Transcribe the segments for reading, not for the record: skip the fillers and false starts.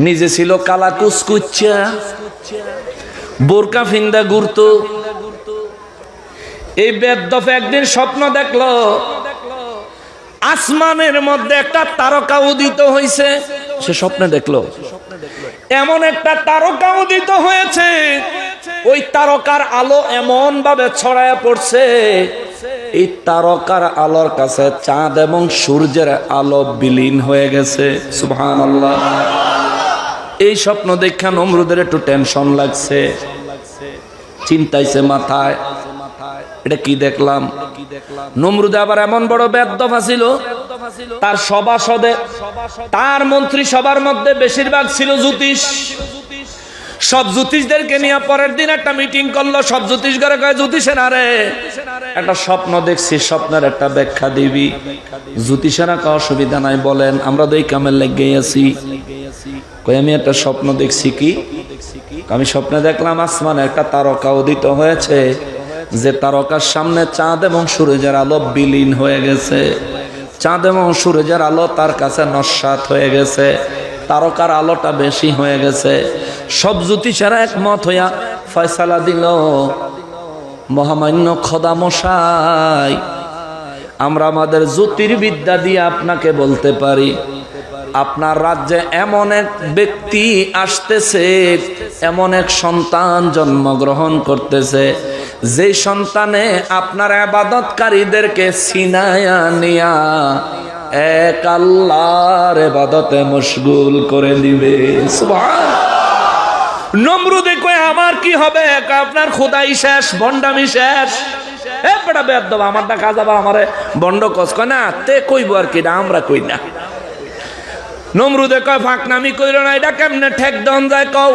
নিজে ছিল কালা কুচকুচ্চা, বোরকা ফিন্দা ঘুরতো। এই বেদ্যপ একদিন স্বপ্ন দেখলো আসমানের মধ্যে একটা তারকা উদিত হয়েছে। সে স্বপ্নে দেখলো এমন একটা তারকা উদিত হয়েছে, ওই তারকার আলো এমন ভাবে ছড়ায় পড়ছে, এই তারকার আলোর কাছে চাঁদ এবং সূর্যের আলো বিলীন হয়ে গেছে। সুবহানাল্লাহ। এই স্বপ্ন দেখা নমরুদের একটু টেনশন লাগছে, চিন্তাইছে মাথায়, এটা কি দেখলাম। নমরুদে আবার এমন বড় বেদ্যপ ছিল, তার সভাসদে, তার মন্ত্রী সবার মধ্যে বেশিরভাগ ছিল জ্যোতিষ। সব জ্যোতিষদেরকে নিয়ে পরের দিন একটা মিটিং করলো। সব জ্যোতিষ ঘরে কয়, জ্যোতিষেরা রে একটা স্বপ্ন দেখছি, স্বপ্নের একটা ব্যাখ্যা দিবি। জ্যোতিষেরা কয় অসুবিধা নাই, বলেন, আমরা তো এই কামের লেগে আছি। কই আমি একটা স্বপ্ন দেখছি। কি? আমি স্বপ্নে দেখলাম আসমানে একটা তারকা উদিত হয়েছে, যে তারকার সামনে চাঁদ এবং সূর্যের আলো বিলীন হয়ে গেছে। চাঁদ এবং সূর্যের আলো তার কাছে নস্যাৎ হয়ে গেছে, তারকার আলোটা বেশি হয়ে গেছে। সব জ্যোতিষেরা একমত হইয়া ফয়সালা দিল, মহামান্য খোদা মশাই, আমরা আমাদের জ্যোতির্বিদ্যা দিয়ে আপনাকে বলতে পারি, আপনার রাজ্যে এমন এক ব্যক্তি আসতেছে, এমন এক সন্তান জন্মগ্রহণ করতেছে, যে সন্তানে আপনার ইবাদতকারীদেরকে ছিনায়া নিয়া এক আল্লাহর ইবাদতে মশগুল করে দিবে। সুবহানাল্লাহ। নমরুদে কয়, আমার কি হবে? আপনার খোদাই শেষ, ভণ্ডামি শেষ। এ বড় বেয়াদব, আমারটা কাজ আবার আমারে বন্ড কস কয় না, তে কইব আর কি, আমরা কই না। নমরুদে কয়, ফাঁকনামি কইরো না, এটা কেমনে ঠেক দন যায় কও।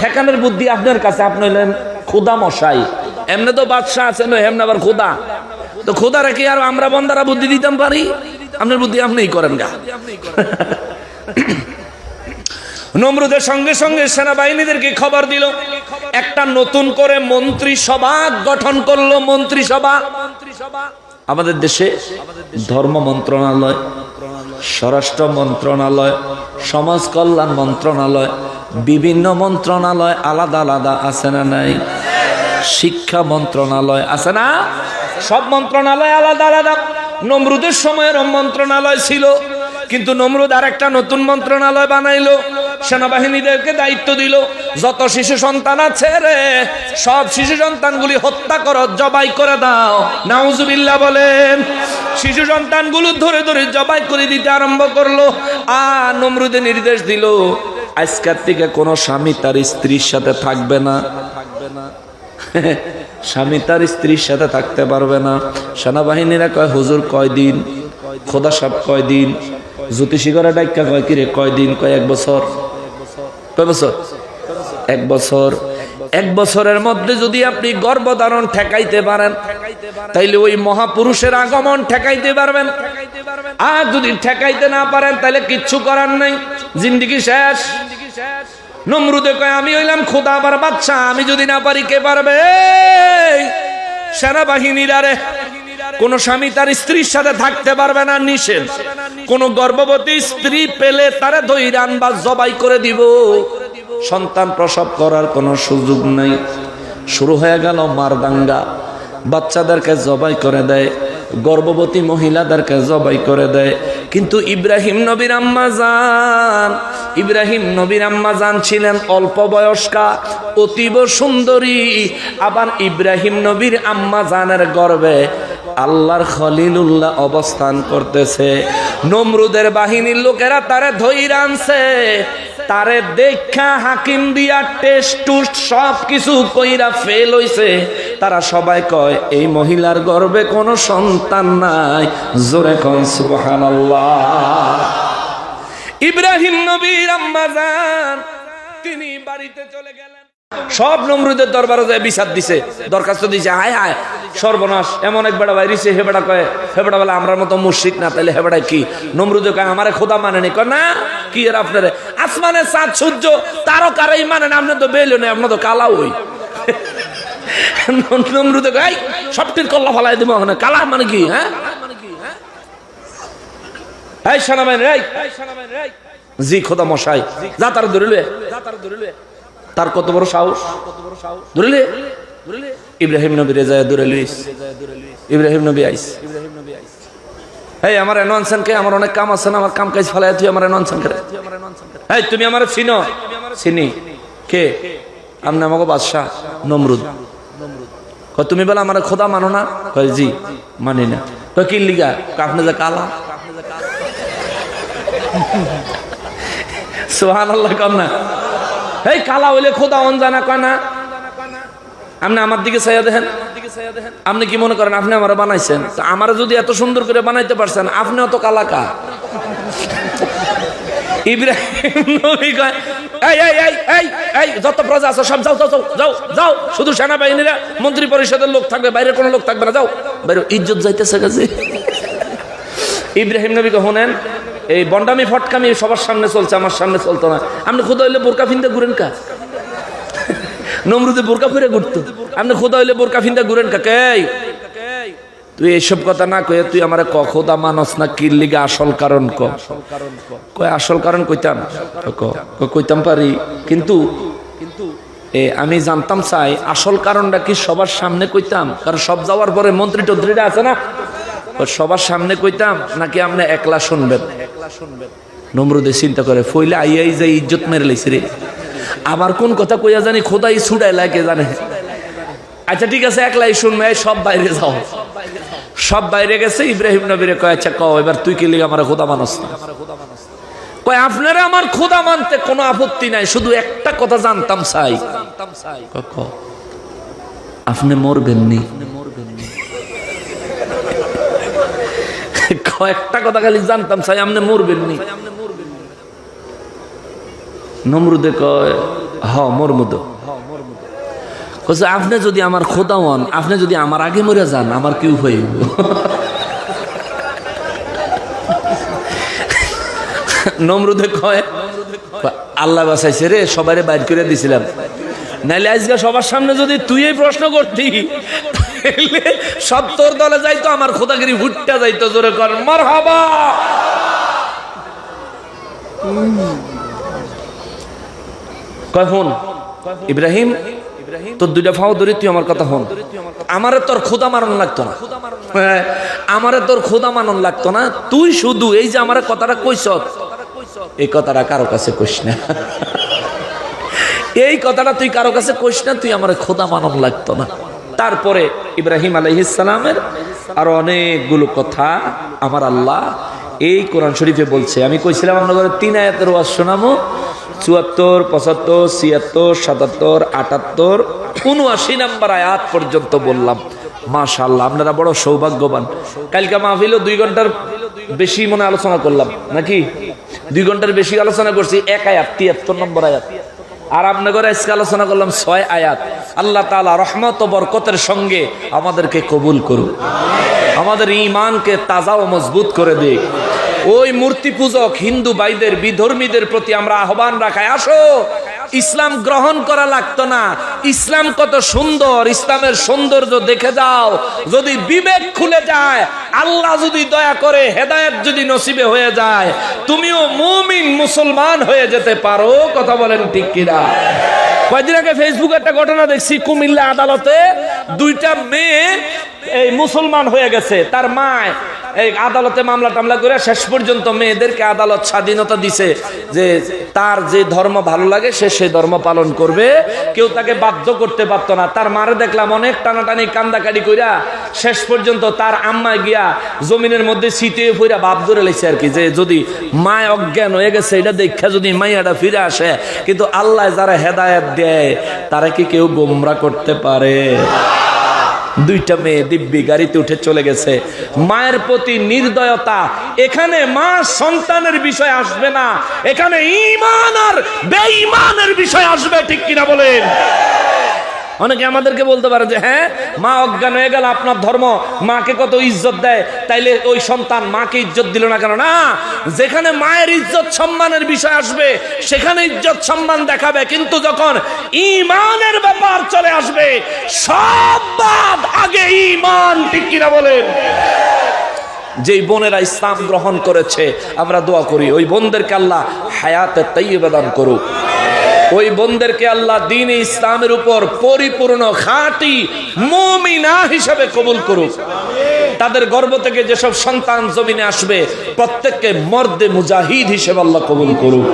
ঠেকানোর বুদ্ধি আপনার কাছে, আপনি হলেন খোদা মশাই, এমনি তো বাদশাহ আছে না, এমনি আবার খোদা, তো খোদা রেখে আর আমরা বন্দারা বুদ্ধি দিতাম পারি? আপনার বুদ্ধি আপনিই করেন গা। নমরুদের সঙ্গে সঙ্গে সেনাবাহিনীদেরকে খবর দিল, একটা নতুন করে মন্ত্রিসভা গঠন করলো। মন্ত্রিসভা আমাদের দেশে ধর্ম মন্ত্রণালয়, স্বরাষ্ট্র মন্ত্রণালয়, সমাজ কল্যাণ মন্ত্রণালয়, বিভিন্ন মন্ত্রণালয় আলাদা আলাদা আছে না নাই? শিক্ষা মন্ত্রণালয় আছে না? সব মন্ত্রণালয় আলাদা আলাদা। নমরুদের সময়ের মন্ত্রণালয় ছিল, কিন্তু নমরুদ আর একটা নতুন মন্ত্রণালয় বানাইলো। সেনাবাহিনীদেরকে দায়িত্ব দিল, যত শিশু সন্তান আছে রে, সব শিশু সন্তানগুলি হত্যা করো, জবাই করে দাও। নাউজুবিল্লাহ বলেন। শিশু সন্তানগুলো ধরে ধরে জবাই করে দিতে আরম্ভ করলো। আর নমরুদে নির্দেশ দিল, আজকের থেকে কোনো স্বামী তার স্ত্রীর সাথে থাকবে না। স্বামী তার স্ত্রীর সাথে থাকতে পারবে না। সেনাবাহিনীরা কয়, হুজুর কয়দিন? খোদা সাহেব কয়দিন? জ্যোতিষী করে ডাক্কা কয়, কিরে কয়দিন? কয় 1 বছর। কয় বছর? 1 বছর। 1 বছরের মধ্যে যদি আপনি গর্ভধারণ ঠেকাইতে পারেন, তাইলে ওই মহাপুরুষের আগমন ঠেকাইতে পারবেন। আর যদি ঠেকাইতে না পারেন, তাহলে কিচ্ছু করার নাই, জিন্দেগি শেষ। নমরুদে কয়, আমি হইলাম খোদা আবার বাদশা, আমি যদি না পারি কে পারবে? সেনাবাহিনীরা রে, কোন স্বামী তার স্ত্রীর সাথে থাকতে পারবে না, নিষেধ। কোন গর্ভবতী স্ত্রী পেলে তারা ধইরা আনবা, জবাই করে দিব, সন্তান প্রসব করার কোনো সুযোগ নাই। শুরু হয়ে গেল মারদাঙ্গা, বাচ্চাদেরকে জবাই করে দেয়, গর্ভবতী মহিলাদেরকে জবাই করে দেয়। কিন্তু ইব্রাহিম নবীর আম্মা জান ছিলেন অল্প বয়স্কা, অতীব সুন্দরী। আবার ইব্রাহিম নবীর আম্মা জানের গর্ভে আল্লাহর খলিলুল্লাহ অবস্থান করতেছে। নমরুদের বাহিনীর লোকেরা তারে ধইরা আনছে, তারে দেখা হাকিম দিয়া টেস্ট টুস্ট সব কিছু কইরা ফেল হইছে। তারা সবাই কয়, এই মহিলার গর্ভে কোনো সন্তান নাই। জোরে কোন সুবহানাল্লাহ। ইব্রাহিম নবীর আম্মা জান তিনি বাড়িতে চলে গেলেন। সব নমরুদের দরবারে যায় বিচার দিছে, দরখাস্ত দিছে। হায় হায় সর্বনাশ, এমন এক বেড়া বাইরেছে। হে বেড়া কয়, হে বেড়া বলে আমরা মতো মুশরিক না, তাহলে হে বেড়া কি? নমরুদে কয়, আমারে খোদা মানেনি। কয় না, কি এর আপনারে আসমানে চাঁদ সূর্য তারকারাই মানেন, আপনি তো বেলো নেই, আপনার তো কালা ওই। নমরুদে কয়, সবটির কল্লা ফলাই দিব, কালা মানে কি? হ্যাঁ, এই সেনাবাহিনী, জি খোদা মশাই, যা তার ধরিলে। তার কত বড় সাহস, ধরিলে ইব্রাহিম নবী রেজায় ধরে লইস। ইব্রাহিম নবী আইস, এই আমার এনো আনছেন কে? আমার অনেক কাম আছে না, আমার কাম কাজ ফেলায় তুই আমার এনো আনছেন কে? এই তুমি আমার চিনো? চিনি। কে? আপনি আমাকে বাদশাহ নমরুদ। তুমি বলে আমার খোদা মানো না? কয় জি মানি না। কয় কি লিগা? আপনি যে কালা। সুবহানাল্লাহ কর না। এই কালা হইলে খোদা অন জানা কয় না। আপনি আমার দিকে চাইয়া দেখেন, আপনি কি মনে করেন আপনি আমার বানাইছেন? আমার যদি এত সুন্দর করে বানাইতে পারছেন, আপনি অত কালা কা? ইব্রাহিম নবী কয় এই এই এই এই এই যত প্রজা আছে সব যাও যাও যাও যাও, শুধু সেনাবাহিনীরা মন্ত্রী পরিষদের লোক থাকবে, বাইরের কোনো লোক থাকবে না, যাও বাইরে। ইজ্জত যাইতেছে কাছে। ইব্রাহিম নবী শুনেন, এই বন্ডামি ফটকামি সবার সামনে চলছে, আমার সামনে চলতো না। আপনি খোদা হইলে বোরকা ফিনতে ঘুরেন কা? নমরুদে বোরকা ফিরে ঘুরতো, আপনি খোদা হইলে বোরকা ফিনতে ঘুরেন কা? কে তুই এইসব কথা না কয়ে তুই আমার ক খোদা মানস না কি লিগা? আসল কারণ ক। কয় আসল কারণ কইতাম, কইতাম পারি, কিন্তু আমি জানতাম চাই আসল কারণটা কি সবার সামনে কইতাম? কারণ সব যাওয়ার পরে মন্ত্রী টন্ত্রীরা আছে না, সবার সামনে কইতাম নাকি আপনি একলা শুনবেন? নমরুদে চিন্তা করে ফইলে আইয়াই যে ইজ্জত মেরে লাইছে রে, আবার কোন কথা কইয়া জানি খোদাই ছুড়াই লাগে জানে। আচ্ছা ঠিক আছে একলাই শুনবে, সব বাইরে যাও। সব বাইরে গেছে। ইব্রাহিম নবীরে কয় আচ্ছা কও এবার তুই কি লিগা আমার খোদা মানস না? কয় আপনারা আমার খোদা মানতে কোনো আপত্তি নাই, শুধু একটা কথা জানতাম চাই। আপনি মরবেন নি? কয়েকটা কথা খালি জানতাম চাই, আপনি মরবেন নি? নমরুদে কয় হ মরমুদ। আপনি যদি আমার খোদা হন, আপনি যদি আমার আগে মরে যান, আমার কি উপায়? নমরুদে কয় আল্লাহ বাঁচাইছে রে, সবাই বাইর করে দিছিলাম, নাইলে আজকে সবার সামনে যদি তুই এই প্রশ্ন করতি সব তোর দলে যাইতো, আমার খোদাগিরি ভুট্টা যাইতো। জোরে কর মারহাবা। কয় হন ইব্রাহিম, তোর দুইটা ফাও ধরে তুই আমার কথা হন। আমারে তোর খোদা মানন লাগতো না, আমারে তোর খোদা মানন লাগতো না। তুই শুধু এই যে আমার কথাটা কইছ, এই কথাটা কারো কাছে কইস না। এই কথাটা তুই কারো কাছে কইস না, তুই আমার খোদা মানন লাগতো না। তারপরে ইব্রাহিম আলাইহিস সালামের আরো অনেকগুলো কথা আমার আল্লাহ এই কোরআন শরীফে বলছে। আমি কইছিলাম আপনাদের 3 আয়াতের ওয়াজ শোনাবো, 74, 75, 76, 77, 78, 79 নাম্বার আয়াত পর্যন্ত বললাম। মাশাআল্লাহ আপনারা বড় সৌভাগ্যবান। কালকে মাহফিলে 2 ঘন্টার বেশি মনে আলোচনা করলাম নাকি? 2 ঘন্টার বেশি আলোচনা করছি এক আয়াত, 73 নম্বর আয়াত। আর আপনাদের আজকে আলোচনা করলাম 6 আয়াত। আল্লাহ তাআলা রহমত ও বরকতের সঙ্গে আমাদেরকে কবুল করুন, আমাদের ঈমানকে তাজা ও মজবুত করে দিক। ওই মূর্তি পূজক হিন্দু ভাইদের, বিধর্মীদের প্রতি আমরা আহ্বান রাখাই, আসো ইসলাম গ্রহণ করা লাগতো না। ইসলাম কত সুন্দর, ইসলামের সৌন্দর্য দেখে যাও। যদি বিবেক খুলে যায়, আল্লাহ যদি দয়া করে, হেদায়েত যদি নসিবে হয়ে যায়, তুমিও মুমিন মুসলমান হয়ে যেতে পারো। কথা বলেন ঠিক কিনা? কয়েকদিন আগে ফেসবুকে একটা ঘটনা দেখছি, কুমিল্লা আদালতে 2টা মেয়ে এই মুসলমান হয়ে গেছে। তার মা এই আদালতে মামলা টামলা করে শেষ পর্যন্ত মেয়েদেরকে আদালত স্বাধীনতা দিছে যে তার যে ধর্ম ভালো লাগে সে সেই ধর্ম পালন করবে, কেউ তাকে বাধ্য করতে পারতো না। তার মারে দেখলাম অনেক টানাটানি কান্দাকাটি কইরা শেষ পর্যন্ত তার আম্মা গিয়া জমিনের মধ্যে ছিটিয়ে পইরা বাপ ধরে লেছে আর কি, যে যদি মা অজ্ঞান হয়ে গেছে এটা দেখা যদি মাইয়াটা ফিরে আসে। কিন্তু আল্লাহ যারা হেদায়েত দেয় তারা কি কেউ গোমরা করতে পারে? 2টা মেয়ে দিব্যি গাড়িতে উঠে চলে গেছে। মায়ের প্রতি নির্দয়তা। এখানে মা সন্তানের বিষয় আসবে না, এখানে ঈমান আর বেঈমানের বিষয় আসবে। ঠিক কিনা বলেন? অনেকে আমাদেরকে বলতে পারে যে হ্যাঁ মা অজ্ঞান হয়ে গেল, আপনার ধর্ম মাকে কত ইজ্জত দেয়, তাইলে ওই সন্তান মাকে ইজ্জত দিল না কেন? না, যেখানে মায়ের ইজ্জত সম্মানের বিষয় আসবে সেখানে ইজ্জত সম্মান দেখাবে, কিন্তু যখন ঈমানের ব্যাপার চলে আসবে সব বাদ, আগে ঈমান। ঠিক কিনা বলেন? যেই বোনেরা ইসলাম গ্রহণ করেছে, আমরা দোয়া করি ওই বোনদেরকে আল্লাহ হায়াতে তাইয়্যিবা দান করুক। ওই বোনদেরকে আল্লাহ দ্বীন ইসলামের উপর পরিপূর্ণ খাঁটি মুমিনা হিসেবে কবুল করুক। তাদের গর্ভ থেকে যেসব সন্তান জমিনে আসবে প্রত্যেককে মর্দে মুজাহিদ হিসেবে আল্লাহ কবুল করুক।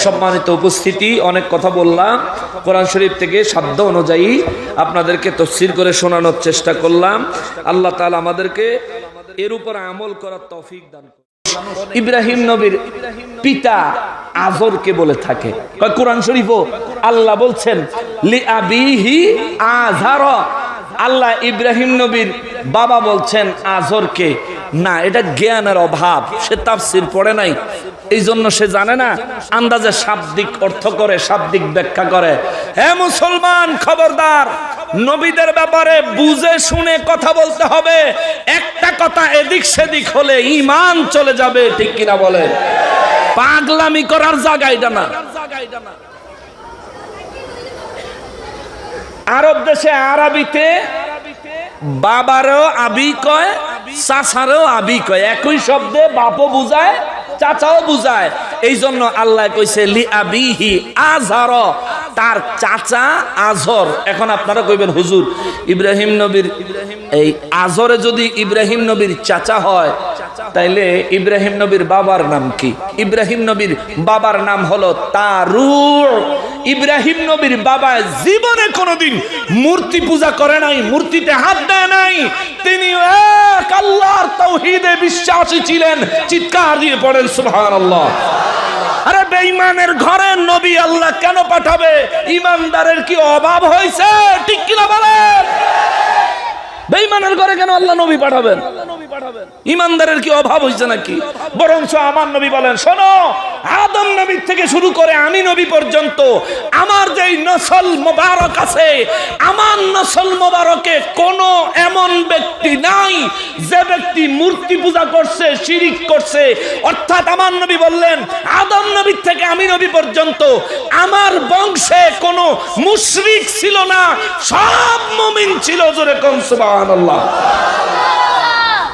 সম্মানিত উপস্থিতি, অনেক কথা বললাম, কোরআন শরীফ থেকে সাধ্য অনুযায়ী আপনাদেরকে তাফসীর করে শোনানোর চেষ্টা করলাম। আল্লাহ তাআলা আমাদেরকে এর উপর আমল করার তৌফিক দান করুন। ইব্রাহিম নবীর পিতা আজরকে বলে থাকে, কোরআন শরীফও আল্লাহ বলছেন লি আবিহি আযর। আল্লাহ ইব্রাহিম নবীর বাবা বলছেন আজরকে না, এটা জ্ঞানের অভাব, সে তাফসীর পড়ে নাই, এই জন্য সে জানে না, আন্দাজে শাব্দিক অর্থ করে, শাব্দিক ব্যাখ্যা করে। হে মুসলমান, খবরদার, নবীদের ব্যাপারে বুঝে শুনে কথা বলতে হবে। একটা কথা এদিক সেদিক হলে ঈমান চলে যাবে, ঠিক কিনা বলে? পাগলামি করার জায়গা এটা না। আরব দেশে আরবিতে বাবারও আবি কয়, চাচারও আবি কয়, একই শব্দে বাপও বুঝায় চাচাও বুঝায়। এই জন্য আল্লাহ কইছে লি আবিহি আযর, তার চাচা আজর। এখন আপনারা কইবেন হুজুর ইব্রাহিম নবীর এই আজরে যদি ইব্রাহিম নবীর চাচা হয়, তাইলে ইব্রাহিম নবীর বাবার নাম কি? ইব্রাহিম নবীর বাবার নাম হলো তারুর। ইব্রাহিম নবীর বাবা জীবনে কোনোদিন মূর্তি পূজা করে নাই, মূর্তিতে হাত দেয় নাই। তিনি এক আল্লাহর তাওহীদে বিশ্বাসী ছিলেন। চিৎকার দিয়ে পড়েন সুবহানাল্লাহ। আরে বেঈমানের ঘরে নবী আল্লাহ কেন পাঠাবে? ঈমানদারের কি অভাব হয়েছে? ঠিক কিনা বলেন? বেঈমানের ঘরে কেন আল্লাহ নবী পাঠাবেন? ঈমানদারের কি অভাব হয়েছে নাকি? বরঞ্চ আমার নবী বলেন, শোনো, আদম নবী থেকে শুরু করে আমি নবী পর্যন্ত আমার যেই নসল মোবারক আছে, আমার নসল মোবারকে কোনো এমন ব্যক্তি নাই যে ব্যক্তি মূর্তি পূজা করছে, শিরিক করছে। অর্থাৎ আমার নবী বললেন, আদম নবী থেকে আমি নবী পর্যন্ত আমার বংশে কোনো মুশরিক ছিল না, সব মুমিন ছিল। জোরে কোন সুবহানাল্লাহ।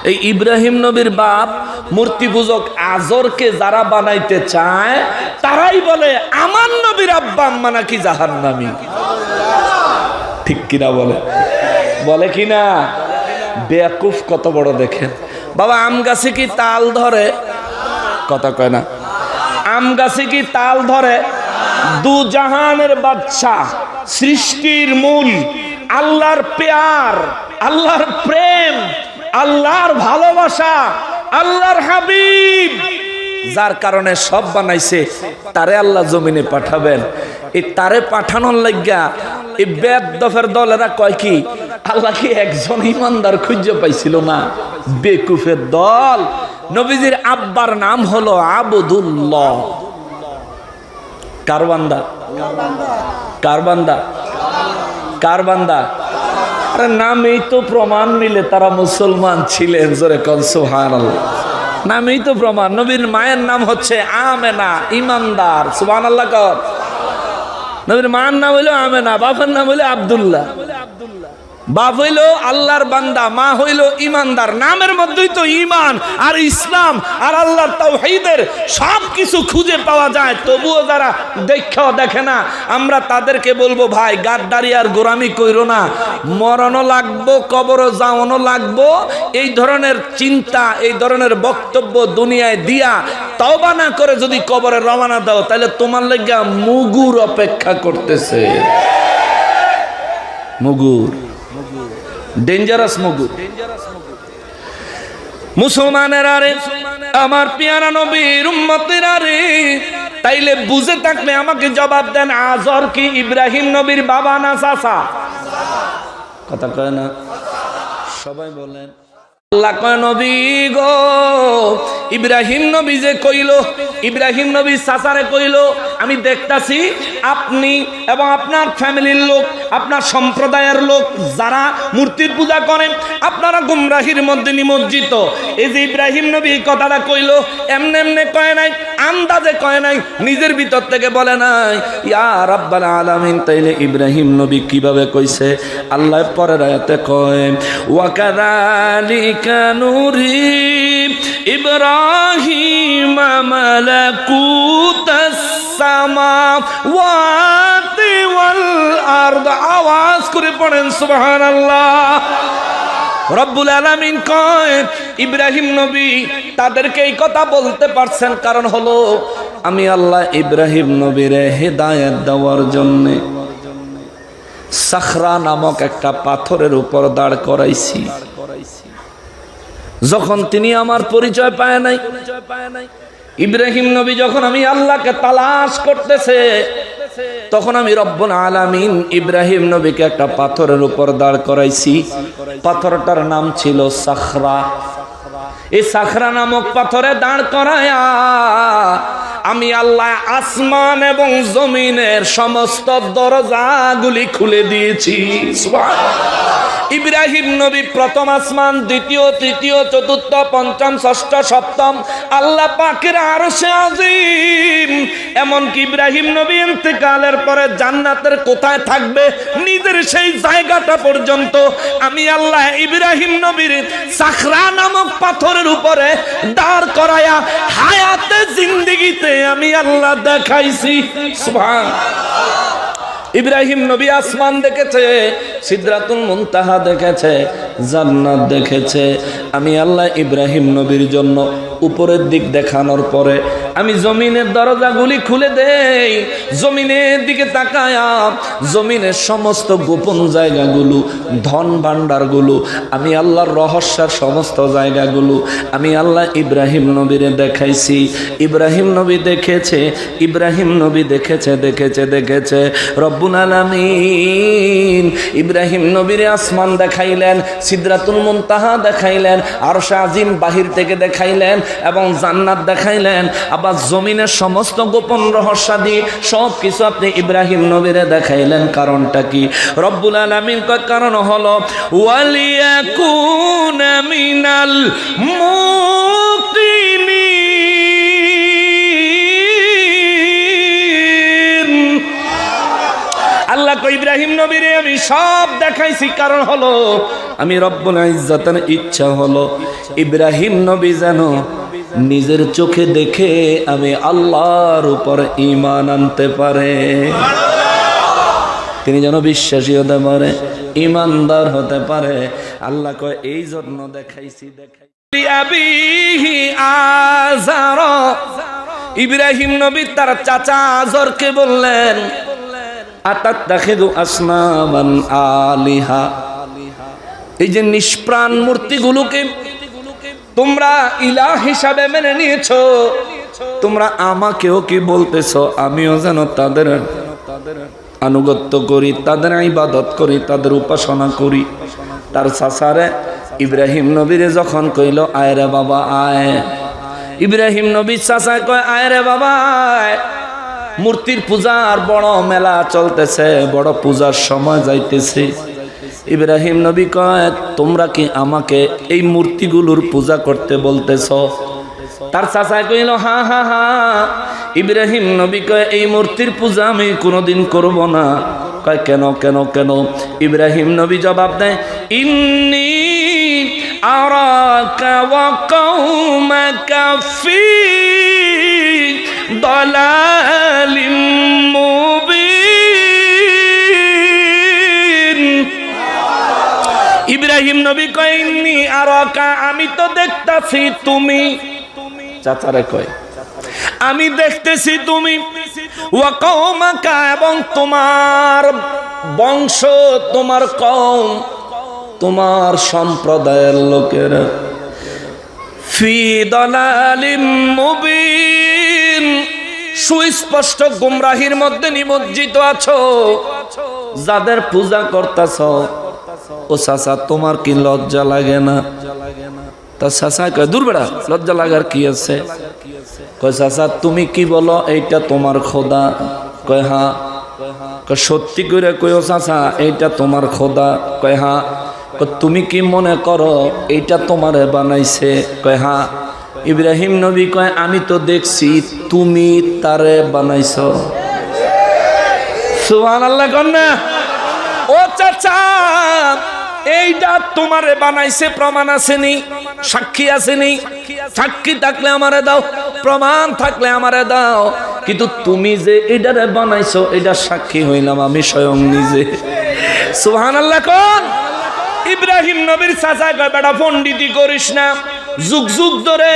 এই ইব্রাহিম নবীর বাপ মূর্তি পূজক আজরকে যারা বানাইতে চায়, তারাই বলে আমার নবীর আব্বা আম্মা নাকি জাহান্নামী। ঠিক কিনা বলে? বলে কিনা? বেয়াকুফ কত বড় দেখেন। বাবা, আম গাছে কি তাল ধরে? কথা কয় না। আম গাছে কি তাল ধরে? দু জাহানের বাদশা, সৃষ্টির মূল, আল্লাহর প্যার, আল্লাহর প্রেম, আল্লাহর ভালোবাসা, আল্লাহর হাবিব, যার কারণে সব বানাইছে, তারে আল্লাহ জমিনে পাঠাবেন। এই তারে পাঠানোর লাগিয়া এই বেদফের দলেরা কয় কি আল্লাহ কি একজন ইমানদার খুঁজে পাইছিল না? বেকুফের দল। নবীজির আব্বার নাম হলো আবদুল্লাহ। কার বান্দা? কার বান্দা? কার বান্দা? আরে নামেই তো প্রমাণ মিলে তারা মুসলমান ছিলেন। জোরে কোন সুবহানাল্লাহ। নামেই তো প্রমাণ। নবীর মায়ের নাম হচ্ছে আমেনা, ইমানদার। সুবহানাল্লাহ কর। নবীর মায়ের নাম হইলো আমেনা, বাবার নাম হইলো আব্দুল্লাহ। বাপ হইল আল্লাহর বান্দা, মা হইল ইমানদার। নামের মধ্যেই তো ঈমান আর ইসলাম আর আল্লাহর তাওহীদের সব কিছু খুঁজে পাওয়া যায়। তবুও যারা দেখেও দেখে না, আমরা তাদেরকে বলবো, ভাই গাদ্দারি আর গোরামি কইরো না, মরণও লাগবো, কবরও যাওয়ানো লাগবো। এই ধরনের চিন্তা, এই ধরনের বক্তব্য দুনিয়ায় দিয়া তওবা না করে যদি কবরে রওনা দাও, তাহলে তোমার লাগা মুগুর অপেক্ষা করতেছে। মুগুর, ডেঞ্জারাস মুগুর। মুসলমানেরা রে, আমার পিয়ারা নবীর উম্মতেরা রে, তাইলে বুঝে থাকলে আমাকে জবাব দেন, আজর কি ইব্রাহিম নবীর বাবা না চাচা? কথা কয় না? সবাই বলেন। আল্লাহ কয়, নবী গো, ইব্রাহিম নবী যে কইল, ইব্রাহিম নবী চাচারে কইল, আমি দেখতাছি আপনি এবং আপনার ফ্যামিলির লোক, আপনার সম্প্রদায়ের লোক যারা মূর্তির পূজা করেন, আপনারা গুমরাহির মধ্যে নিমজ্জিত। এই যে ইব্রাহিম নবী এই কথাটা কইল, এমনে এমনে কয় নাই, আন্দাজে কয় নাই, নিজের ভিতর থেকে বলে নাই। ইয়া রাব্বাল আলামিন, তাইলে ইব্রাহিম নবী কিভাবে কইছে? আল্লাহ পরের আয়াতে কয়, ওয়া কাযালিকা নুরি ইব্রাহিম মালাকুতাস সামাওয়াতি ওয়াল আরদ। আওয়াজ করে পড়েন সুবহানাল্লাহ। রব্বুল আলামিন কয় ইব্রাহিম নবী তাদেরকে এই কথা বলতে পারছেন কারণ হলো আমি আল্লাহ ইব্রাহিম নবীরে হেদায়েত দেওয়ার জন্য সাখরা নামক একটা পাথরের উপর দাঁড় করাইছি। যখন তিনি আমার পরিচয় পায় নাই, ইব্রাহিম নবী যখন আমি আল্লাহকে তালাশ করতেছে, তখন আমি রব্বুল আলামিন ইব্রাহিম নবীকে একটা পাথরের উপর দাঁড় করাইছি। পাথরটার নাম ছিল সাখরা। এই সাখরা নামক পাথরে দাঁড় করায়া আমি আল্লাহ আসমান এবং জমিনের সমস্ত দরজাগুলি খুলে দিয়েছি। ইব্রাহিম নবী প্রথম আসমান, দ্বিতীয়, তৃতীয়, চতুর্থ, পঞ্চম, ষষ্ঠ, সপ্তম আল্লাহ পাকের আরশে আজিম। এমনকি ইব্রাহিম নবী ইন্তেকালের পরে জান্নাতের কোথায় থাকবে নিজের সেই জায়গাটা পর্যন্ত আমি আল্লাহ ইব্রাহিম নবীর সাখরা নামক পাথরের উপরে দাঁড় করায়া হায়াতে জিন্দেগিতে আমি আল্লাহ দেখাইছি। সুবহানাল্লাহ। ইব্রাহিম নবী আসমান দেখেছে, সিদরাতুল মুনতাহা দেখেছে, জান্নাত দেখেছে। আমি আল্লাহ ইব্রাহিম নবীর জন্য উপরের দিক দেখানোর পরে আমি জমিনের দরজাগুলি খুলে দেই। জমিনের দিকে তাকায়া জমিনের সমস্ত গোপন জায়গাগুলো, ধন ভাণ্ডারগুলো, আমি আল্লাহর রহস্যের সমস্ত জায়গাগুলো আমি আল্লাহ ইব্রাহিম নবীরে দেখাইছি। ইব্রাহিম নবী দেখেছে, ইব্রাহিম নবী দেখেছে দেখেছে দেখেছে রব্বুল আলামিন ইব্রাহিম নবীরে আসমান দেখাইলেন, সিদরাতুল মুনতাহা দেখাইলেন, আরশে আজিম বাহির থেকে দেখাইলেন এবং জান্নাত দেখাইলেন। আবার জমিনের সমস্ত গোপন রহস্যাদি সব কিছু আপনি ইব্রাহিম নবীরে দেখাইলেন। কারণটা কি? রব্বুল আলামিন কয় কারণ হলো ওয়ালিয়াকুনা মিনাল মুকিনিন। আল্লাহ কয় ইব্রাহিম নবীরে আমি সব দেখাইছি কারণ হলো আমি রব্বুল ইজ্জতের ইচ্ছা হলো ইব্রাহিম নবী যেন নিজের চোখে দেখে আমি আল্লাহর উপর ঈমান আনতে পারে, তিনি যেন বিশ্বাসী হতে পারে, ঈমানদার হতে পারে। আল্লাহ কয় এই জন্য দেখাইছি। আবিহি আযার, ইব্রাহিম নবী তার চাচা আযরকে বললেন আতাত্তাখিযু আসনামান আলিহা, এই যে নিষ্প্রাণ মূর্তিগুলোকে তোমরা ইলাহ হিসাবে মেনে নিয়েছো, তোমরা আমাকেও কি বলতেছো আমিও যেন তাদের আনুগত্য করি, তাদের ইবাদত করি, তাদের উপাসনা করি। তার চাচারে ইব্রাহিম নবীরে যখন কইল আয় রে বাবা আয়, ইব্রাহিম নবীর চাচা কয় আয় রে বাবা আয়, মূর্তির পূজার বড় মেলা চলতেছে, বড় পূজার সময় যাইতেছে। ইব্রাহিম নবী কয় তোমরা কি আমাকে এই মূর্তিগুলোর পূজা করতে বলতেছ? তার চাচা কইল হা হা হা। ইব্রাহিম নবী কয় এই মূর্তির পূজা আমি কোনোদিন করব না। কয় কেন কেন কেন? ইব্রাহিম নবী জবাব দেয় ইন্নী আরাকা ওয়া কওমাকা ফি দালালিম মুবিন। ইব্রাহিম নবী কয় ইন্নী আরাকা, আমি তো দেখতাছি তুমি, চাচারে কয় আমি দেখতেছি তুমি, ওয়া কওমাকা এবং তোমার বংশ, তোমার কওম, তোমার সম্প্রদায়ের লোকেরা ফি দালালিম মুবিন, সুস্পষ্ট গুমরাহির মধ্যে নিমজ্জিত আছো। যাদের পূজা করতেছো ও চাচা তোমার কি লজ্জা লাগে না? তা চাচা কয় দূর বেড়া, লজ্জা লাগার কি আছে? কয় চাচা তুমি কি বলো এইটা তোমার খোদা? কয় হ্যাঁ। কয় সত্যি করে কয়ো চাচা এইটা তোমার খোদা? কয় হ্যাঁ। তুমি কি মনে করো এইটা তোমারে বানাইছে? কয় হ্যাঁ। ইব্রাহিম নবী কয় আমি তো দেখছি তুমি তারে বানাইছো। সুবহানাল্লাহ কন্যা। ও চাচা এইটা তোমারে বানাইছে, প্রমাণ আসেনি, সাক্ষী আসেনি? সাক্ষী থাকলে আমারে দাও, প্রমাণ থাকলে আমারে দাও। কিন্তু তুমি যে এটারে বানাইছো, এটা সাক্ষী হইলাম আমি স্বয়ং নিজে। সুবহানাল্লাহ কোন? ইব্রাহিম নবীর চাচা কয় বেটা পণ্ডিতি করিস না, যুগ যুগ ধরে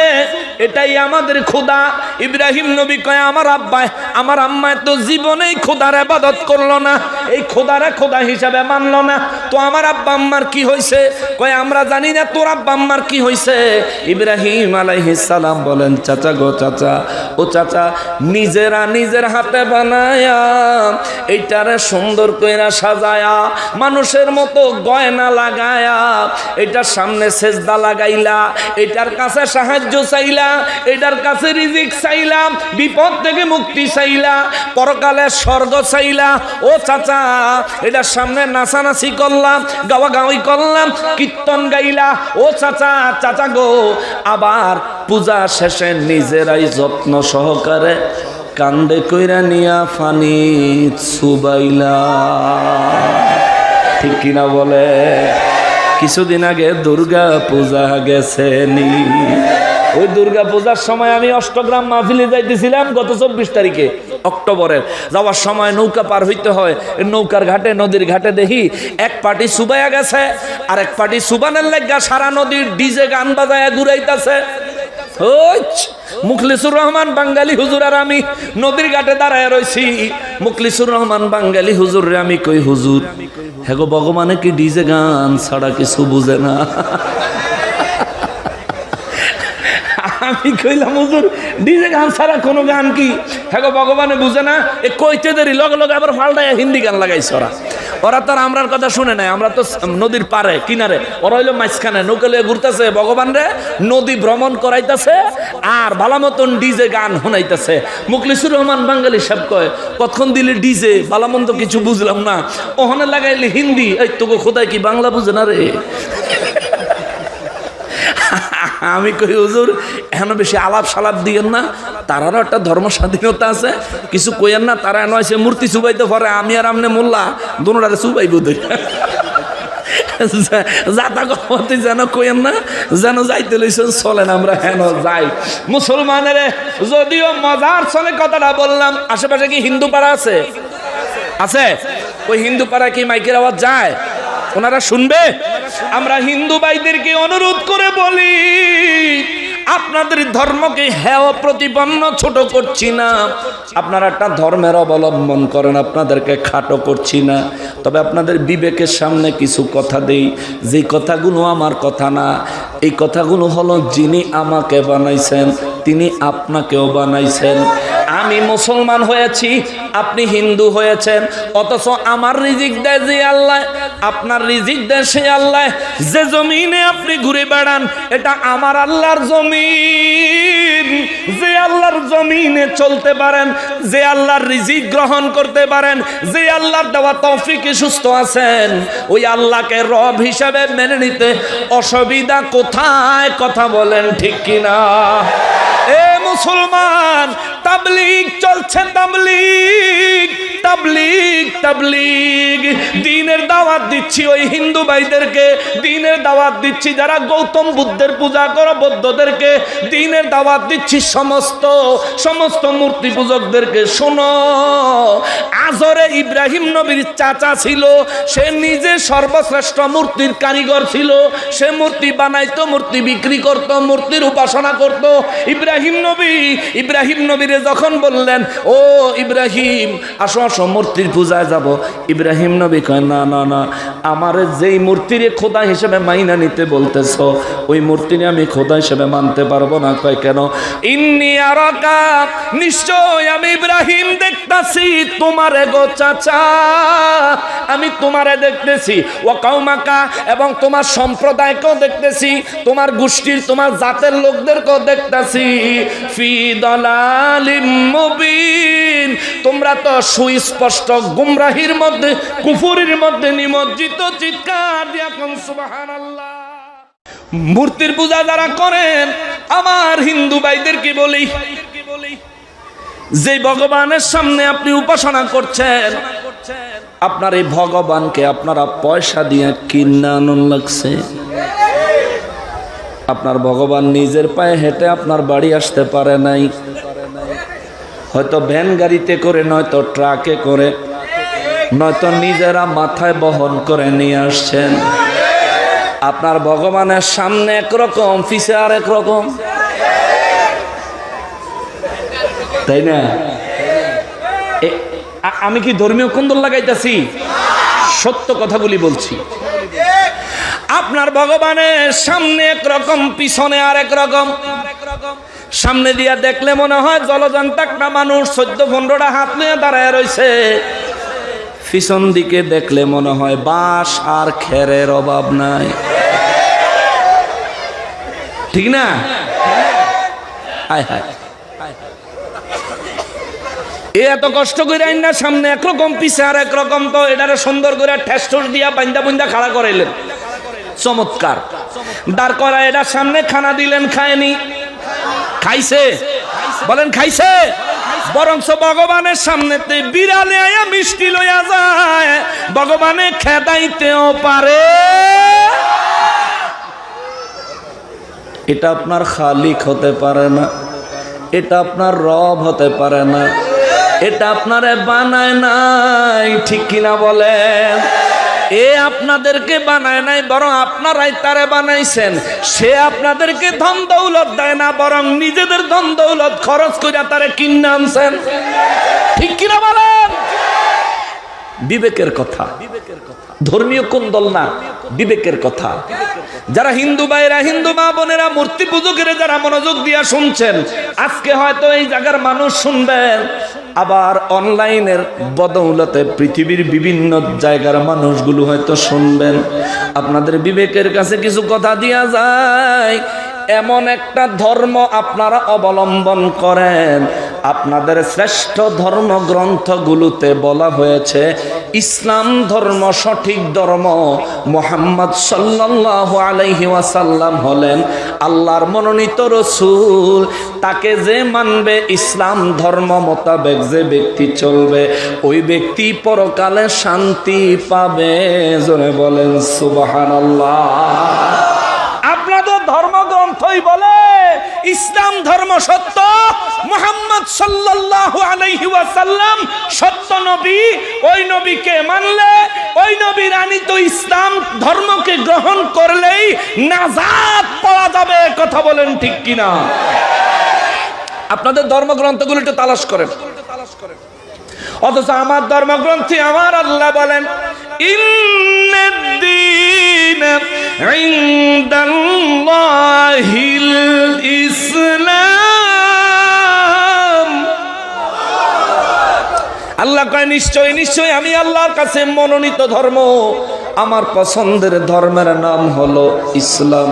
এটাই আমাদের খোদা। ইব্রাহিম নবী কয় আমার আব্বায় আমার আম্মায় তো জীবনেই খোদার ইবাদত করলো না, এই খোদারে খোদা হিসাবে মানলো না, তো আমার আব্বা আম্মার কি হইছে? কয় আমরা জানি না তোর আব্বা আম্মার কি হইছে। ইব্রাহিম আলাইহিস সালাম বলেন চাচা গো চাচা, ও চাচা নিজেরা নিজের হাতে বানায়া এইটারে সুন্দর কইরা সাজায়া মানুষের মতো গয়না লাগায়া এটার সামনে সেজদা লাগাইলা, এটার কাছে সাহায্য চাইলা, এটার কাছে রিজিক চাইলা, বিপদ থেকে মুক্তি চাইলা, পরকালে স্বর্গ চাইলা। ও চাচা এটার সামনে নাচানাচি করলাম, গাওয়াগাওয়ি করলাম, কীর্তন গাইলা। ও চাচা, চাচা গো, আবার পূজা শেষে নিজেরাই যত্ন সহকারে কান্দে কইরা নিয়া ফানি ছুবাইলা। ঠিক কিনা বলে? কিছুদিন আগে দুর্গা পূজা গেছে নি, ওই দুর্গা পূজার সময় আমি অষ্টগ্রাম মাহফিলে যাইতেছিলাম গত 24 তারিখে অক্টোবরের। যাওয়ার সময় নৌকা পার হইতে হয়, নৌকার ঘাটে নদীর ঘাটে দেখি এক পার্টি সুবাইয়া গেছে, আর এক পার্টি সুবানের লাগা সারা নদীর ডিজে গান বাজায়া ঘুরাইতেছে। মুখলিসুর রহমান বাঙ্গালী হুজুর আর আমি নদীর ঘাটে দাঁড়ায় রয়েছি। মুখলিসুর রহমান বাঙ্গালী হুজুর রে আমি কই হুজুর, হ্যাঁ গো ভগবানে কি ডিজে গান ছাড়া কিছু বুঝে না? আমি কইলাম হুজুর ডিজে গান ছাড়া কোনো গান কি? হ্যাঁ গো ভগবানে বুঝে না। এ কইতে দেরি লগে লগে আবার ফাল্টায় হিন্দি গান লাগাইছে ওরা। ওরা তো আর আমরার কথা শুনে নাই, আমরা তো নদীর পারে কিনারে, ওরা হইলো মাঝখানে নৌকা লিয়ে ঘুরতেছে, ভগবান রে নদী ভ্রমণ করাইতেছে আর ভালো মতন ডিজে গান শোনাইতেছে। মুখলিসুর রহমান বাঙালি সাহেব কয় কতক্ষণ দিলে ডিজে, ভালো মন্দ কিছু বুঝলাম না, ওখানে লাগাইলে হিন্দি। এই তোকে খোদায় কি বাংলা বুঝে না রে? আমি কই হুজুর এখন বেশি আলাপ সালাপ দিয়েন না, তারারও একটা ধর্ম স্বাধীনতা আছে, কিছু কইয়েন না। তারা এনে এসে মূর্তি চুবাইতে পারে, আমি আর আমনে মোল্লা দোনোটারে চুবাইব। যাতা কথা যেন কইেন না, যেন যাইতে লইছেন চলেন আমরা হেন যাই। মুসলমানের যদিও মজার চলে কথাটা বললাম, আশেপাশে কি হিন্দু পাড়া আছে? আছে? ওই হিন্দু পাড়া কি মাইকের আওয়াজ যায়? ওনারা শুনবে? আমরা হিন্দু ভাইদেরকে অনুরোধ করে বলি, আপনাদের ধর্মকে হেয় প্রতিপন্ন ছোট করছি না, আপনারা একটা ধর্মের অবলম্বন করেন, আপনাদেরকে খাটো করছি না। তবে আপনাদের বিবেকের সামনে কিছু কথা দেই, যে কথাগুলো আমার কথা না, এই কথাগুলো হলো যিনি আমাকে বানাইছেন তিনি আপনাকেও বানাইছেন। আমি মুসলমান হয়েছি, আপনি হিন্দু হয়েছেন, অথচ আমার রিজিক দেয় যে আল্লাহ, আপনার রিজিক দেয় সে আল্লাহ। যে জমিনে আপনি ঘুরে বেড়ান এটা আমার আল্লাহর জমিন। যে আল্লাহর জমিনে চলতে পারেন, যে আল্লাহর রিজিক গ্রহণ করতে পারেন, যে আল্লাহর দেওয়া তৌফিকে সুস্থ আছেন, ওই আল্লাহকে রব হিসাবে মেনে নিতে অসুবিধা কোথায়? কথা বলেন ঠিক কিনা? এ মুসলমান, তাবলীগ চলছে, তাবলীগ তাবলীগ তাবলীগ। দ্বীনের দাওয়াত দিচ্ছি ওই হিন্দু ভাইদেরকে, দ্বীনের দাওয়াত দিচ্ছি যারা গৌতম বুদ্ধের পূজা করে বৌদ্ধদেরকে, দ্বীনের দাওয়াত দিচ্ছি সমস্ত মূর্তি পূজকদেরকে। শোনো, আজরে ইব্রাহিম নবীর চাচা ছিল, সে নিজে সর্বশ্রেষ্ঠ মূর্তির কারিগর ছিল, সে মূর্তি বানাইতো, মূর্তি বিক্রি করত, মূর্তির উপাসনা করত। ইব্রাহিম নবীরে যখন বললেন ও ইব্রাহিম আসো আসো মূর্তির পূজায় যাব, ইব্রাহিম নবী কয় না না না, আমার যেই মূর্তির খোদা হিসেবে মাইনা নিতে বলতেছ ওই মূর্তির আমি খোদা হিসেবে মানতে পারবো না। কয় কেন? ইন্নী আরাকা, নিশ্চয় আমি ইব্রাহিম দেখতাছি তোমারে গো চাচা, আমি তোমারে দেখতেছি, ও কাউমাকা, এবং তোমার সম্প্রদায়কেও দেখতেছি, তোমার গোষ্ঠীর তোমার জাতের লোকদেরকেও দেখতেছি, ফি দালালিম মুবিন, তোমরা তো সুস্পষ্ট গুমরাহির মধ্যে, কুফুরির মধ্যে নিমজ্জিত। চিৎকার দিয়া কোন সুবহানাল্লাহ। মূর্তির পূজা যারা করেন, আমার হিন্দু ভাইদেরকে বলি, যে ভগবানের সামনে আপনি উপাসনা করছেন আপনার এই ভগবানকে আপনারা পয়সা দিয়ে কিনা আনন লাগছে। আপনার ভগবান নিজের পায়ে হেঁটে আপনার বাড়ি আসতে পারে নাই, হয়তো ভ্যান গাড়িতে করে, নয়তো ট্রাকে করে, নয়তো নিজেরা মাথায় বহন করে নিয়ে আসছেন। আপনার ভগবানের সামনে একরকম, পিছে আর একরকম, তাই না? আমি কি ধর্মীয় কুন্দল লাগাইতেছি? সত্য কথাগুলি বলছি। আপনার ভগবানের সামনে একরকম, পিছনে আর একরকম। সামনে দিয়া দেখলে মনে হয় জলজন্তাকটা মানুষ 14-15টা হাত নিয়ে দাঁড়ায় রয়েছে, পিছন দিকে দেখলে মনে হয় বাঁশ আর খেরের অভাব নাই, ঠিক না? হায় হায়, এত কষ্ট করে আইনা সামনে একরকম, পিছে আর একরকম, তো এটারে সুন্দর করে ঠেস ঠুস দিয়া বান্দা বুন্দা খাড়া করাইলেন, চমৎকার দাঁড় করা। এটার সামনে খানা দিলেন, খায়নি? খাইছে? বলেন খাইছে? বরঞ্চ ভগবানের সামনেতে বিড়ালে আয়া মিষ্টি লইয়া যায়, ভগবানে খেদাইতেও পারে। এটা আপনার খালিক হতে পারে না, এটা আপনার রব হতে পারে না, এটা আপনারে বানায় নাই, ঠিক কিনা বলেন? এ আপনাদেরকে বানায় নাই, বরং আপনারাই তারে বানাইছেন। সে আপনাদেরকে ধন দৌলত দেয় না, বরং নিজেদের ধন দৌলত খরচ করে তারে কিনে আনছেন, ঠিক কিনা বলেন? বিবেকের কথা, ধর্মীয় কুন্দল না, বিবেকের কথা। যারা হিন্দু ভাইরা, হিন্দু মা বোনেরা, মূর্তি পূজকের যারা মনোযোগ দিয়া শুনছেন, আজকে হয়তো এই জায়গার মানুষ শুনবেন, আবার অনলাইনের বদৌলতে পৃথিবীর বিভিন্ন জায়গার মানুষগুলো হয়তো শুনবেন। আপনাদের বিবেকের কাছে কিছু কথা দিয়া যায়। এমন একটা ধর্ম আপনারা অবলম্বন করেন, আপনাদের শ্রেষ্ঠ ধর্মগ্রন্থগুলোতে বলা হয়েছে ইসলাম ধর্ম সঠিক ধর্ম, মুহাম্মদ সাল্লাল্লাহু আলাইহি ওয়াসাল্লাম হলেন আল্লাহর মনোনীত রাসূল। তাকে যে মানবে, ইসলাম ধর্ম মোতাবেক যে ব্যক্তি চলবে, ওই ব্যক্তি পরকালে শান্তি পাবে। জোরে বলেন সুবহানাল্লাহ। আপনাদের ধর্মগ্রন্থই বলে ইসলাম ধর্ম সত্য, মুহাম্মদ সাল্লাল্লাহু আলাইহি ওয়াসাল্লাম সত্য নবী। ওই নবীকে মানলে, ওই নবীর আনিত ইসলাম ধর্মকে গ্রহণ করলেই নাজাত পাওয়া যাবে। কথা বলেন ঠিক কিনা? আপনাদের ধর্মগ্রন্থগুলো একটু তালাশ করেন। অথচ আমার ধর্মগ্রন্থে আমার আল্লাহ বলেন ইন্নাদ-দীন ইনদাল্লাহিল ইসলাম। আল্লাহ কয় নিশ্চয় নিশ্চয় আমি আল্লাহর কাছে মনোনীত ধর্ম, আমার পছন্দের ধর্মের নাম হলো ইসলাম।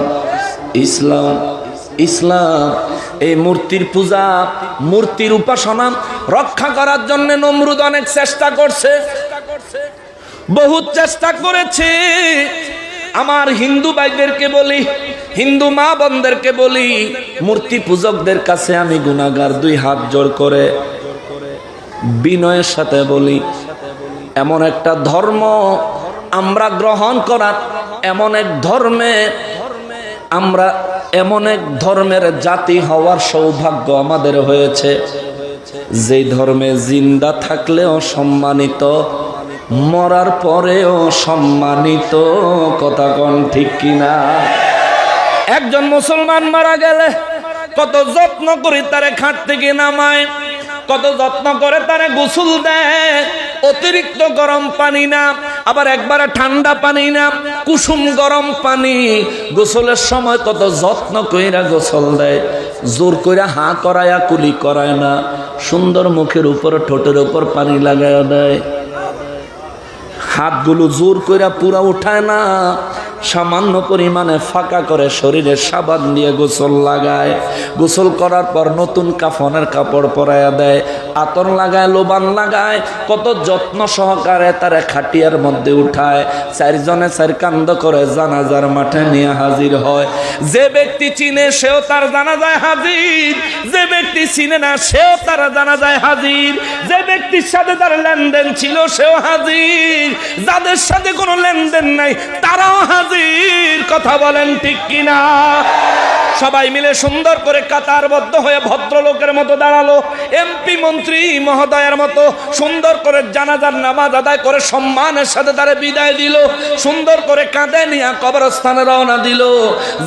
ইসলাম ইসলাম। এই মূর্তির পূজা, মূর্তির উপাসনা রক্ষা করার জন্য নমরুদ অনেক চেষ্টা করছে, বহুত চেষ্টা করেছে। আমার হিন্দু ভাইদেরকে বলি, হিন্দু মা বোনদেরকে বলি, মূর্তি পূজকদের কাছে আমি গুনাহগার, দুই হাত জোড় করে বিনয়ের সাথে বলি, এমন একটা ধর্ম আমরা গ্রহণ করার, এমন এক ধর্মে আমরা, এমন এক ধর্মের জাতি হওয়ার সৌভাগ্য আমাদের হয়েছে, যেই ধর্মে জিন্দা থাকলেও সম্মানিত, মরার পরেও সম্মানিত। কথা কোন ঠিক কিনা? একজন মুসলমান মারা গেলে কত যত্ন করে তারে খাট থেকে নামায়, কত যত্ন করে তারে গোসল দেয়, অতিরিক্ত গরম পানি না, আবার একবারে ঠান্ডা পানি না, কুসুম গরম পানি। গোসলের সময় কত যত্ন কইরা গোসল দেয়, জোর কইরা হা করায়া কুলি করায় না, সুন্দর মুখের উপর, ঠোঁটের উপর পানি লাগায়া দেয়, হাতগুলো জোর কইরা পুরা উঠায় না, সামান্য পরিমাণে ফাঁকা করে শরীরে সাবান দিয়ে গোসল লাগায়, গোসল করার পর নতুন কাফনের কাপড় পরাইয়া দেয়, আতর লাগায়, লোবান লাগায়, কত যত্ন সহকারে তারা খাটিয়ার মধ্যে উঠায়, চারজনে চার কান্দ করে জানাজার মাঠে নিয়ে হাজির হয়। যে ব্যক্তি চিনে সেও তার জানাজায় হাজির, যে ব্যক্তি চিনে না সেও তার জানাজায় হাজির, যে ব্যক্তির সাথে তার লেনদেন ছিল সেও হাজির, যাদের সাথে কোনো লেনদেন নাই তারাও হাজির। কথা বলেন ঠিক কিনা? সবাই মিলে সুন্দর করে কাতারবদ্ধ হয়ে ভদ্রলোকের মতো দাঁড়ালো, এমপি মন্ত্রী মহোদয়ের মতো সুন্দর করে জানাজার নামাজ আদায় করে সম্মানের সাথে তারা বিদায় দিল, সুন্দর করে কাঁধে নিয়ে কবরস্থানে রওনা দিল।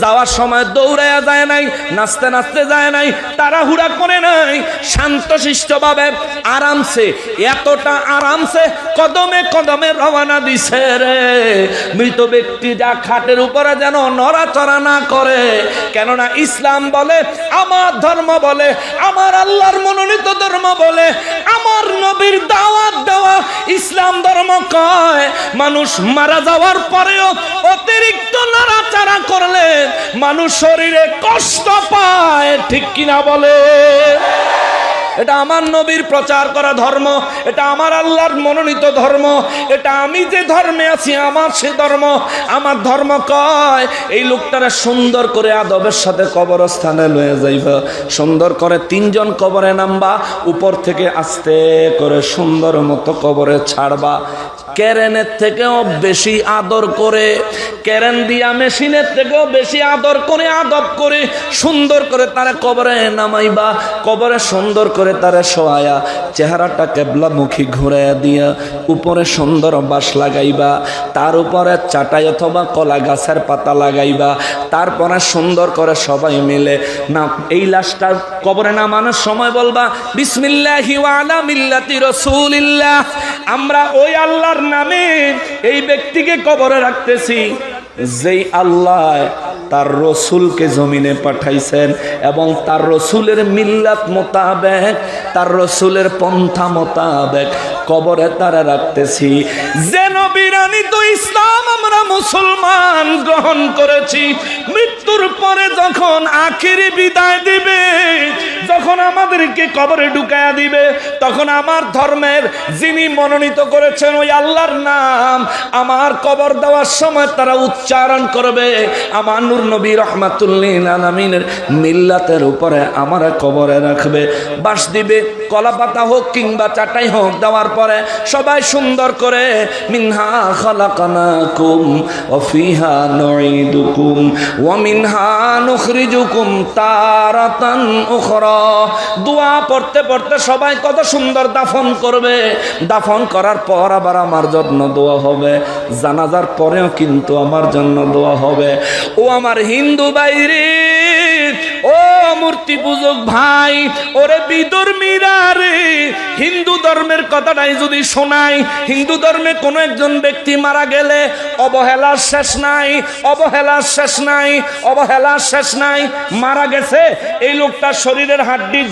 যাওয়ার সময় দৌড়াইয়া যায় নাই, নাচতে নাচতে যায় নাই, তাড়াহুড়া করে নাই, শান্তশিষ্টভাবে আরামসে, এতটা আরামসে কদমে কদমে রওনা দিছে রে। মৃত ব্যক্তি যা খাটের উপরে যেন নড়াচড়া না করে, কেননা ইসলাম বলে, আমার ধর্ম বলে, আমার আল্লাহর মনোনীত ধর্ম বলে, আমার নবীর দাওয়াত দেওয়া ইসলাম ধর্ম কয় মানুষ মারা যাওয়ার পরেও অতিরিক্ত নড়াচড়া করলে মানুষ শরীরে কষ্ট পায়। ঠিক কিনা বলে? এটা আমার নবীর প্রচার করা ধর্ম, এটা আমার আল্লাহর মনোনীত ধর্ম, এটা আমি যে ধর্মে আছি আমার সে ধর্ম। আমার ধর্ম কয় এই লোকটারা সুন্দর করে আদবের সাথে কবরস্থানে লয়ে যাইবা, সুন্দর করে তিনজন কবরে নামবা, উপর থেকে আস্তে করে সুন্দর মতো কবরে ছাড়বা, কেরেনের থেকেও বেশি আদর করে, কেরেন দিয়া মেশিনের থেকেও বেশি আদর করে, আদব করে সুন্দর করে তারা কবরে নামাইবা, কবরে সুন্দর করে তারা শোয়ায়া চেহারাটা কেবলামুখী ঘুরাইয়া দিয়া উপরে সুন্দর বাঁশ লাগাইবা, তার উপরে চাটাই অথবা কলা গাছের পাতা লাগাইবা, তারপরে সুন্দর করে সবাই মিলে না এই লাশটার কবরে নামানোর সময় বলবা বিসমিল্লাহি ওয়া আলা মিল্লাতি রাসূলিল্লাহ। আমরা ওই আল্লাহর নামে এই ব্যক্তিকে কবরে রাখতেছি যেই আল্লাহ তার রসুলকে জমিনে পাঠাইছেন এবং তার রসুলের মিল্লাত মোতাবেক, তার রসুলের পন্থা মোতাবেক কবরে তারা রাখতেছি। যে নবীর আনিত ইসলাম আমরা মুসলমান গ্রহণ করেছি, মৃত্যুর পরে যখন আখিরি বিদায় দিবে, যখন আমাদেরকে কবরে ঢুকায়া দিবে, তখন আমার ধর্মের যিনি মনোনীত করেছেন ওই আল্লাহর নাম আমার কবর দেওয়ার সময় তারা উচ্চারণ করবে, আমার নূর নবী রাহমাতুল লিল আলামিনের মিল্লাতের উপরে আমার কবরে রাখবে, বাঁশ দিবে, কলা পাতা হোক কিংবা চাটাই হোক, দেওয়ার পরে সবাই সুন্দর করে মিনহা খালাকনাকুম ওয়া ফিহা নুঈদুকুম ওয়া মিনহা নুখরিজুকুম তারাতান উখরা। দোয়া পড়তে পড়তে সবাই কত সুন্দর দাফন করবে, দাফন করার পর আবার আমার জন্য দোয়া হবে, জানাজার পরেও কিন্তু আমার জন্য দোয়া হবে। ও আমার হিন্দু বাইরে, ও মূর্তি পূজক ভাই, ওরে বিধর্মীরা রে, হিন্দু ধর্মের কথাটাই যদি শোনাই, হিন্দু ধর্মে কোনো একজন ব্যক্তি মারা গেলে অবহেলার শেষ নাই, অবহেলার শেষ নাই, অবহেলার শেষ নাই। মারা গেছে এই লোকটার শরীরের হাড্ডির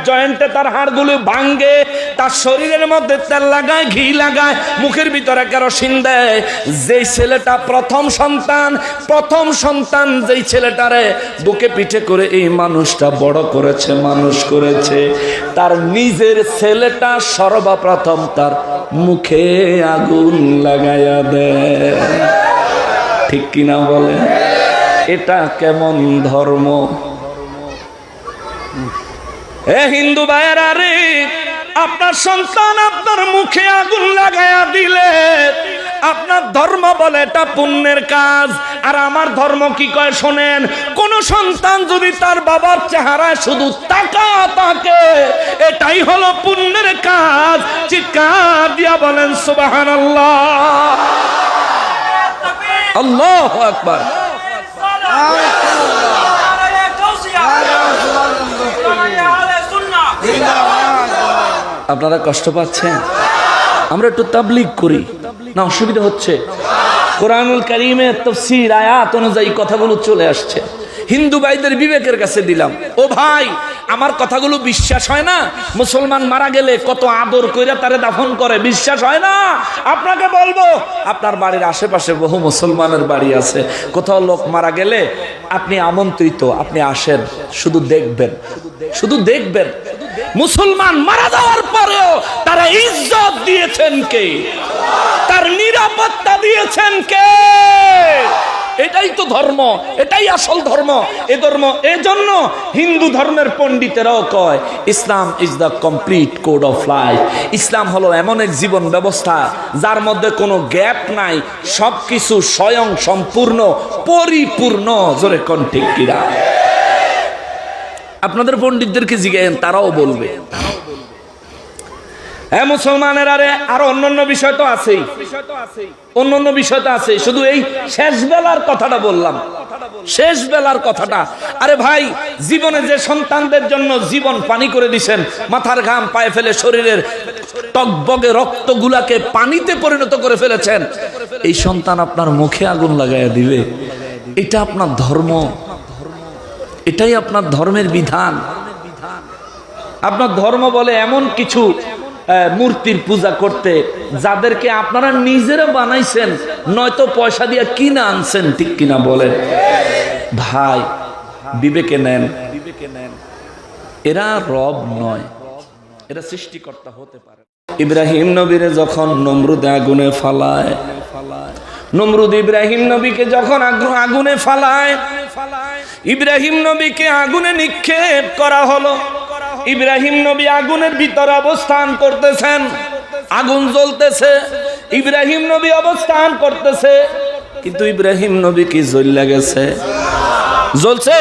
জয়েন্টে তার হাড়গুলো ভাঙ্গে, তার শরীরের মধ্যে তেল লাগায়, ঘি লাগায়, মুখের ভিতরে কেরোসিন দেয়। যেই ছেলেটা প্রথম সন্তান যেই ছেলেটারে বুকে পিঠে করে এই মানুষটা বড় করেছে, মানুষ করেছে, তার নিজের ছেলেটা সর্বপ্রথম তার মুখে আগুন লাগাইয়া দেয়। ঠিক কিনা বলে? এটা কেমন ধর্ম? এ হিন্দু ভাইয়েরা রে, আপনার সন্তান আপনার মুখে আগুন লাগাইয়া দিলে আপনার ধর্ম বলে এটা পুণ্যের কাজ। আর আমার ধর্ম কি কয় শোনেন, কোন সন্তান যদি তার বাবার চেহারায় শুধু তাকে, এটাই হলো পুণ্যের কাজ। চিৎকার দিয়া বলেন সুবহানাল্লাহ, আল্লাহু আকবার। আপনারা কষ্ট পাচ্ছেন? আমরা একটু তাবলীগ করি না, অসুবিধা হচ্ছে? কোরআনুল কারীমের তাফসীর আয়াত অনুযায়ী কথাগুলো চলে আসছে, হিন্দু ভাইদের বিবেকের কাছে দিলাম। ও ভাই, আমার কথাগুলো বিশ্বাস হয় না? মুসলমান মারা গেলে কত আদর কইরা তারে দাফন করে, বিশ্বাস হয় না? আপনাকে বলবো, আপনার বাড়ির আশেপাশে বহু মুসলমানের বাড়ি আছে, কোথাও লোক মারা গেলে আপনি আমন্ত্রিত, আপনি আসেন, শুধু দেখবেন, শুধু দেখবেন। মুসলমান মারা যাওয়ার পরেও তারা ইজ্জত দিয়েছেন কে? তার নিরাপত্তা দিয়েছেন কে? এটাই তো ধর্ম, এটাই আসল ধর্ম। এ ধর্ম, এজন্য হিন্দু ধর্মের পণ্ডিতেরাও কয় ইসলাম is the complete code of life. ইসলাম হলো এমন এক জীবন ব্যবস্থা যার মধ্যে কোনো গ্যাপ নাই, সবকিছু স্বয়ং সম্পূর্ণ পরিপূর্ণ। জোরে কোন ঠিক কিনা? আপনাদের পণ্ডিতদেরকে জিজ্ঞেস, তারাও বলবে। হ্যাঁ মুসলমানের আরো অন্যান্য বিষয় তো আছেই, অন্যান্য বিষয় তো আছে, শুধু এই শেষ বেলার কথাটা বললাম, শেষ বেলার কথাটা। আরে ভাই, জীবনে যে সন্তানদের জন্য জীবন পানি করে দিছেন, মাথার ঘাম পায়ে ফেলে শরীরের টকবগে রক্তগুলাকে পানিতে পরিণত করে ফেলেছেন, এই সন্তান আপনার মুখে আগুন লাগাইয়া দিবে। এটা আপনার ধর্ম, এটাই আপনার ধর্মের বিধান। আপনার ধর্ম বলে এমন কিছু মূর্তির পূজা করতে যাদেরকে আপনারা নিজেরা বানাইছেন, নয়তো পয়সা দিয়ে কিনে আনছেন, ঠিক কিনা বলেন? ভাই, বিবেকে নেন, এরা রব নয়, এরা সৃষ্টিকর্তা হতে পারে। ইব্রাহিম নবীরে যখন নমরুদে আগুনে ফালায়, নমরুদ ইব্রাহিম নবীকে যখন আগুনে ফালায়, ইব্রাহিম নবীকে আগুনে নিক্ষেপ করা হলো। ইব্রাহিম নবী আগুনের ভিতরে অবস্থান করতেছেন, আগুন জ্বলতেছে, ইব্রাহিম নবী অবস্থান করতেছে, কিন্তু ইব্রাহিম নবী কি জ্বলে গেছে? জ্বলছে?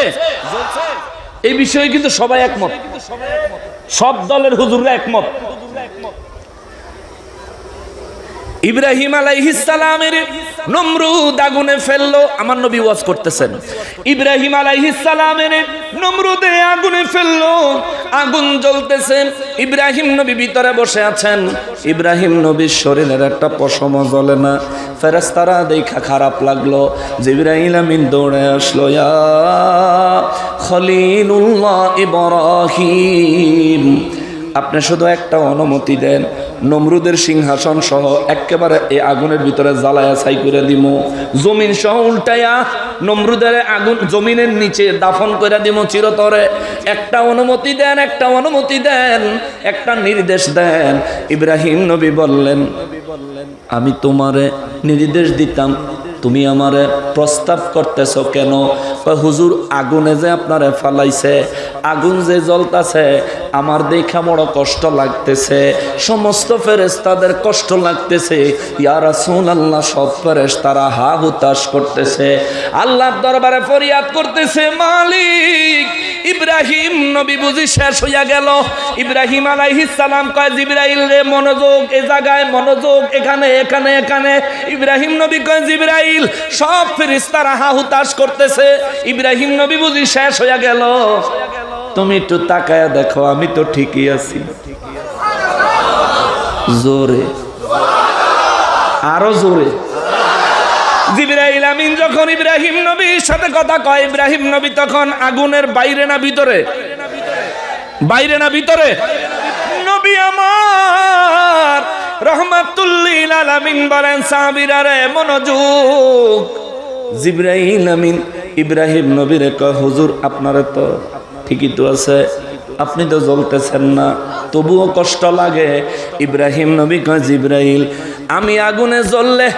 এই বিষয়ে কিন্তু সবাই একমত, সব দলের হুজুররা একমত। ইব্রাহিম আলাইহিস সালামের নমরুদ আগুনে ফেললো, আমার নবী ওয়াজ করতেছেন, ইব্রাহিম আলাইহিস সালামের নমরুদে আগুনে ফেললো, আগুন জ্বলতেছে, ইব্রাহিম নবী ভিতরে বসে আছেন, ইব্রাহিম নবীর শরীরের একটা পশমও জ্বলে না। ফেরেশতারা দেখা খারাপ লাগলো, জিবরাইল আমিন দৌড়ে আসলো, ইয়া খলিলুল্লাহ ইব্রাহিম, আপনি শুধু একটা অনুমতি দেন, নমরুদের সিংহাসন সহ একেবারে এই আগুনের ভিতরে জ্বালায়া ছাই করে দিব, জমিন সহ উল্টায়া নমরুদের আগুন জমিনের নিচে দাফন করে দিব চিরতরে। একটা অনুমতি দেন, একটা অনুমতি দেন, একটা নির্দেশ দেন। ইব্রাহিম নবী বললেন, আমি তোমারে নির্দেশ দিতাম, তুমি আমারে প্রস্তাব করতেছ কেন? হুজুর, আগুনে যে আপনারে ফালাইছে, আগুন যে জ্বলতাছে, আমার দেখা বড় কষ্ট লাগতেছে, সমস্ত ফেরেশতাদের কষ্ট লাগতেছে। ইয়া রাসূলুল্লাহ, সব ফেরেশতারা হা হুতাশ করতেছে, আল্লাহর দরবারে ফরিয়াদ করতেছে, মালিক, ইব্রাহিম নবী বুঝি শেষ হইয়া গেল। ইব্রাহিম আলাইহিস সালাম কয়, জিবরাইল রে মনোযোগ, এ জায়গায় মনোযোগ, এখানে এখানে এখানে। ইব্রাহিম নবী কয়, জিবরাইল, সব ফেরেশতারা হা হুতাশ করতেছে, ইব্রাহিম নবী বুঝি শেষ হইয়া গেল, তুমি একটু তাকায়া দেখো, আমি তো ঠিকই আছি। জোরে, আরো জোরে। জিবরাইল আমিন যখন ইব্রাহিম নবীর সাথে কথা কয়, ইব্রাহিম নবী তখন আগুনের বাইরে না ভিতরে? বাইরে না ভিতরে? নবী আমার রহমাতুল লিল আলামিন বলেন, সাহাবীরা রে মনোযোগ। জিবরাইল আমিন ইব্রাহিম নবীরে কয়, হুজুর, আপনারে তো ঠিকই তো আছে, আপনি তো জ্বলতেছেন না, তবুও কষ্ট লাগে। ইব্রাহিম নবী কয়, জিবরাইল, আমি আগুনে জ্বললে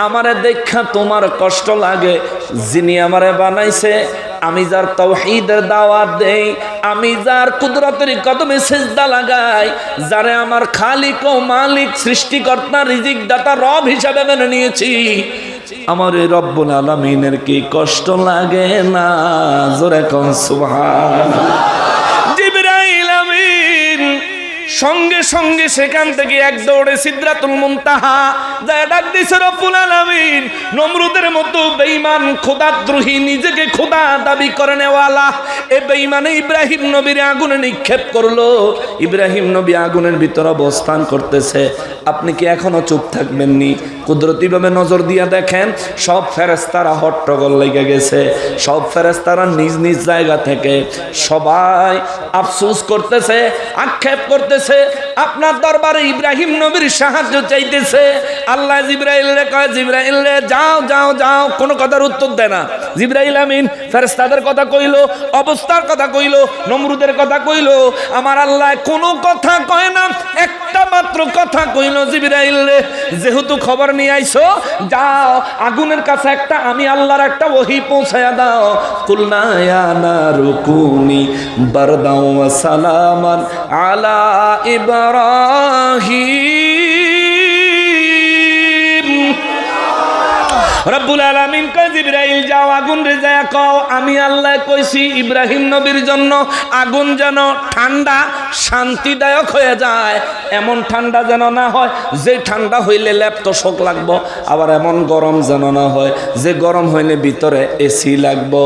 আমারে দেখা তোমার কষ্ট লাগে, যিনি আমারে বানাইছে, আমি যার তাওহীদের দাওয়াত দেই, আমি যার কুদরতের কদমে সিজদা লাগাই, যারে আমার খালিক ও মালিক, সৃষ্টিকর্তা, রিজিক দাতা, রব হিসাবে মেনে নিয়েছি, আমার এই রব্বুল আলামিনের কি কষ্ট লাগে না? জোরে কোন সুবহানাল্লাহ। জিবরাইল আমিন সঙ্গে সঙ্গে সেখান থেকে এক দৌড়ে সিদরাতুল মুনতাহা যায় ডাক দিছে রব্বুল আলামিন, নমরুদের মতো বেঈমান খোদাদ্রোহী নিজেকে খোদা দাবি করে নেওয়ালা এ বেঈমানে ইব্রাহিম নবীর আগুনে নিক্ষেপ করলো। ইব্রাহিম নবী আগুনের ভিতর অবস্থান করতেছে, আপনি কি এখনো চুপ থাকবেননি? কুদরতিভাবে নজর দিয়া দেখেন, সব ফেরেশতারা হট্টগোল লেগে গেছে, সব ফেরেশতারা নিজ নিজ জায়গা থেকে সবাই আফসোস করতেছে, আক্ষেপ করতেছে, আপনার দরবারে ইব্রাহিম নবীর সাহায্য চাইতেছে। আল্লাহ জিবরাইলরে কয়, জিবরাইল রে যাও যাও যাও, কোনো কথার উত্তর দেয় না। জিবরাইল আমিন ফেরেশতাদের কথা কইলো, অবস্থার কথা কইলো, নমরুদের কথা কইলো, আমার আল্লাহ কোনো কথা কয় না, একটা মাত্র কথা কইলো, জিবরাইল রে যেহেতু খবর নিয়ে আইছো, যাও আগুনের কাছে একটা আমি আল্লাহর একটা ওহী পৌঁছায়া দাও। কুলনা ইয়া নারু কুনি বারদাও ওয়া সালামান আলা ইব্রাহিম। রব্বুল আলামিন কয়, জিবরাইল যাও আগুন রে যায় কও আমি আল্লাহ কইছি ইব্রাহিম নবীর জন্য আগুন যেন ঠান্ডা শান্তিদায়ক হয়ে যায়, এমন ঠান্ডা যেন না হয় যে ঠান্ডা হইলে লেপ্ত শোক লাগবো, আবার এমন গরম যেন না হয় যে গরম হইলে ভিতরে এসি লাগবো।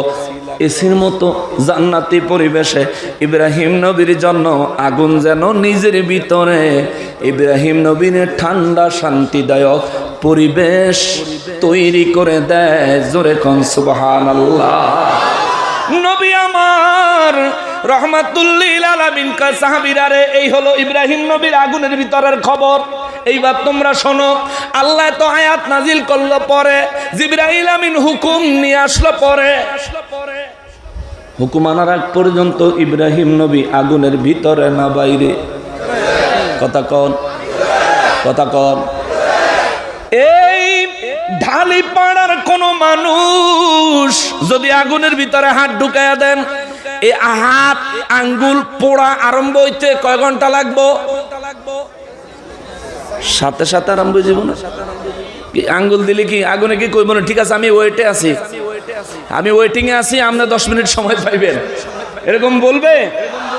এসির মতো জান্নাতি পরিবেশে ইব্রাহিম নবীর জন্য আগুন যেন নিজের ভিতরে ইব্রাহিম নবীর ঠান্ডা শান্তিদায়ক পরিবেশ তৈরি করে দেয়। জোরে কোন সুবহানাল্লাহ। নবী আমার রহমাতুল লিল আলামিন কা সাহাবীরা রে, এই হলো ইব্রাহিম নবীর আগুনের ভিতরের খবর। এইবার তোমরা শোনো, আল্লাহ তো আয়াত নাজিল করলো পরে, জিবরাইল আমিন হুকুম নিয়ে আসলো পরে। হুকুম আনার আগ পর্যন্ত ইব্রাহিম নবী আগুনের ভিতরে না বাইরে? কথা কন, কথা কন। এই ঢালি পাড়ার কোন মানুষ যদি আগুনের ভিতরে হাত ঢুকায়া দেন, এই হাত আঙ্গুল পোড়া আরম্ভ হইতে কয় ঘন্টা লাগবো? সাথে সাথে আরম্ভ হয়ে যাব না? আঙ্গুল দিলে কি আগুনে কি কইব না ঠিক আছে আমি ওয়েটে আছি, আমি ওয়েটিং এ আছি, আপনি 10 মিনিট সময় পাইবেন, এরকম বলবে?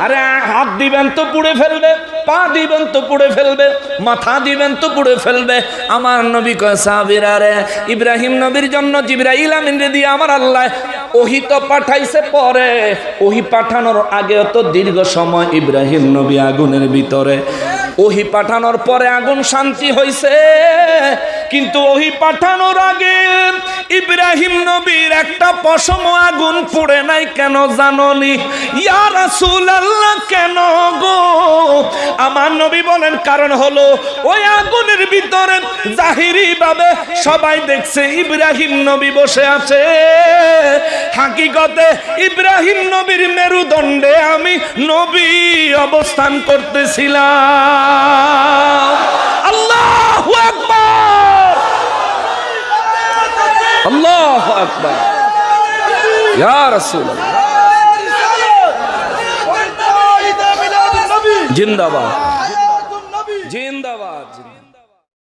আরে হাত দিবেন তো পুড়ে ফেলবে, পা দিবেন তো পুড়ে ফেলবে, মাথা দিবেন তো পুড়ে ফেলবে। আমার নবী কয় সাহাবীরা রে, ইব্রাহিম নবীর জন্য জিবরাইল আমিন রে দিয়ে আমার আল্লাহ ওহী তো পাঠাইছে পরে, ওহী পাঠানোর আগে তো দীর্ঘ সময় ইব্রাহিম নবী আগুনের ভিতরে, ওহী পাঠানোর পরে আগুন শান্তি হইছে, কিন্তু ওহী পাঠানোর আগে ইব্রাহিম নবীর একটা পশম আগুন পুড়ে নাই। কেন জানোনি? ইয়া রাসূলুল্লাহ কেন গো? আমার নবী বলেন কারণ হলো ওই আগুনের ভিতরে জাহিরি ভাবে সবাই দেখছে ইব্রাহিম নবী বসে আছে, হাকিকতে ইব্রাহিম নবীর মেরুদণ্ডে আমি নবী অবস্থান করতেছিলাম। আল্লাহু আকবার, আল্লাহু আকবার, ইয়া রাসূলুল্লাহ জিন্দাবাদ, জিন্দাবাদ, জিন্দাবাদ।